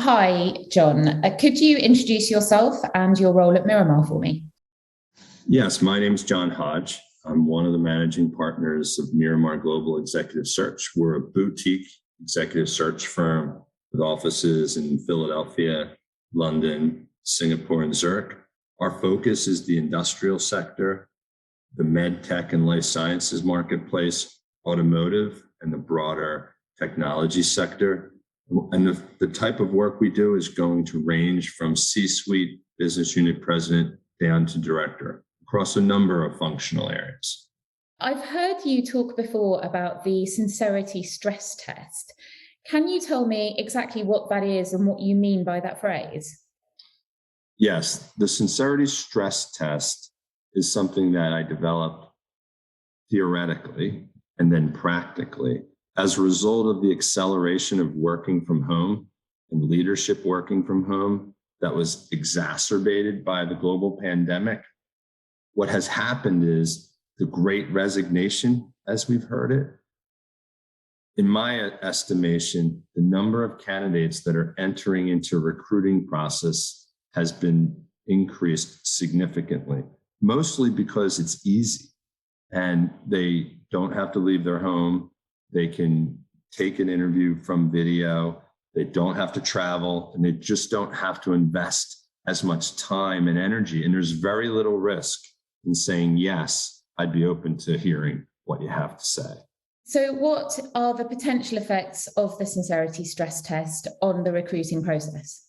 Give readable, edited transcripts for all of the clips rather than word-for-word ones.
Hi, John. Could you introduce yourself and your role at Miramar for me? Yes, my name is John Hodge. I'm one of the managing partners of Miramar Global Executive Search. We're a boutique executive search firm with offices in Philadelphia, London, Singapore, and Zurich. Our focus is the industrial sector, the med tech and life sciences marketplace, automotive, and the broader technology sector. And the type of work we do is going to range from C-suite business unit president down to director across a number of functional areas. I've heard you talk before about the Sincerity stress test. Can you tell me exactly what that is and what you mean by that phrase? Yes, the Sincerity stress test is something that I developed theoretically and then practically as a result of the acceleration of working from home and leadership working from home that was exacerbated by the global pandemic. What has happened is the great resignation, as we've heard it. In my estimation, the number of candidates that are entering into a recruiting process has been increased significantly, mostly because it's easy and they don't have to leave their home. They can take an interview from video. They don't have to travel, and they just don't have to invest as much time and energy. And there's very little risk in saying, yes, I'd be open to hearing what you have to say. So, what are the potential effects of the Sincerity stress test on the recruiting process?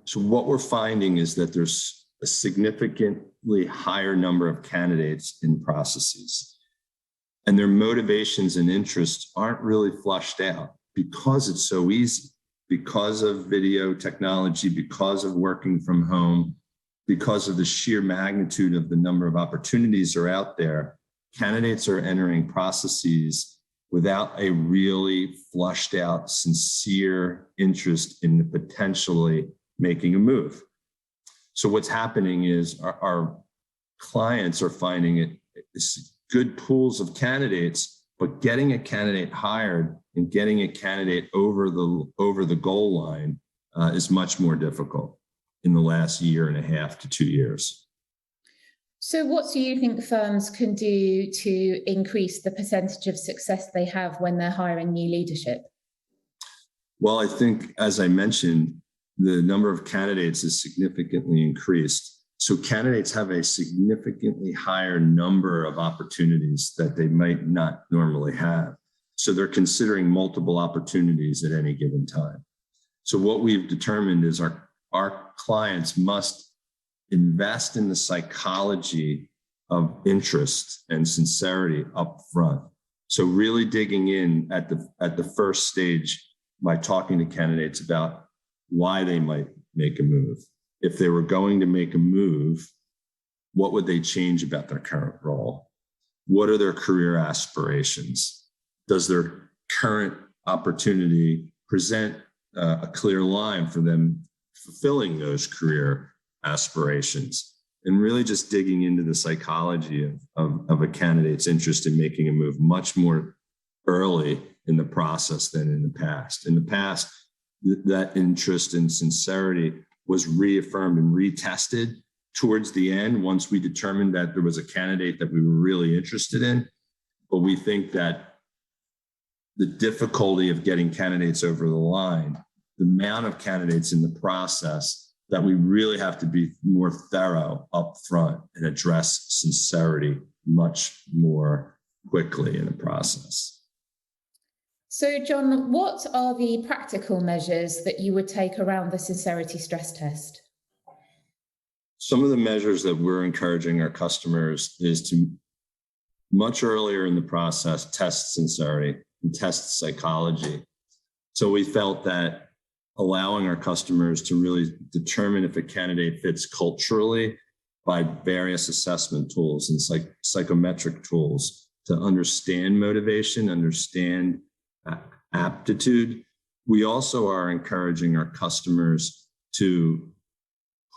So what we're finding is that there's a significantly higher number of candidates in processes, and their motivations and interests aren't really flushed out because it's so easy, because of video technology, because of working from home, because of the sheer magnitude of the number of opportunities are out there. Candidates are entering processes without a really flushed out, sincere interest in potentially making a move. So what's happening is our clients are finding it's good pools of candidates, but getting a candidate hired and getting a candidate over the goal line is much more difficult in the last year and a half to 2 years. So, what do you think firms can do to increase the percentage of success they have when they're hiring new leadership? Well, I think, as I mentioned, the number of candidates is significantly increased. So candidates have a significantly higher number of opportunities that they might not normally have. So they're considering multiple opportunities at any given time. So what we've determined is our clients must invest in the psychology of interest and sincerity up front. So really digging in at the first stage by talking to candidates about why they might make a move. If they were going to make a move, what would they change about their current role? What are their career aspirations? Does their current opportunity present a clear line for them fulfilling those career aspirations? And really just digging into the psychology of a candidate's interest in making a move much more early in the process than in the past. In the past, that interest and sincerity was reaffirmed and retested towards the end once we determined that there was a candidate that we were really interested in. But we think that the difficulty of getting candidates over the line, the amount of candidates in the process, that we really have to be more thorough up front and address sincerity much more quickly in the process. So, John, what are the practical measures that you would take around the Sincerity stress test? Some of the measures that we're encouraging our customers is to much earlier in the process test sincerity and test psychology. So we felt that allowing our customers to really determine if a candidate fits culturally by various assessment tools and psychometric tools to understand motivation, understand aptitude. We also are encouraging our customers to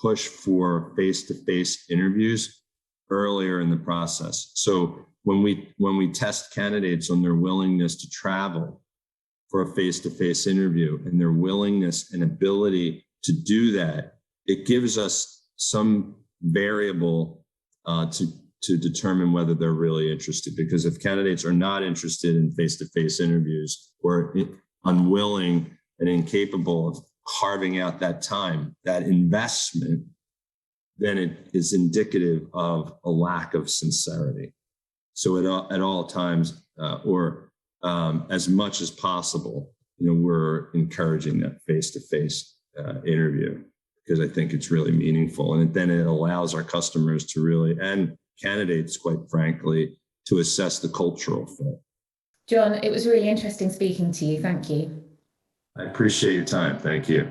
push for face-to-face interviews earlier in the process. So when we test candidates on their willingness to travel for a face-to-face interview and their willingness and ability to do that, it gives us some variable to determine whether they're really interested. Because if candidates are not interested in face-to-face interviews or unwilling and incapable of carving out that time, that investment, then it is indicative of a lack of sincerity. So at all times, as much as possible, we're encouraging that face-to-face interview, because I think it's really meaningful. And then it allows our customers to really, and candidates, quite frankly, to assess the cultural fit. John, it was really interesting speaking to you. Thank you. I appreciate your time. Thank you.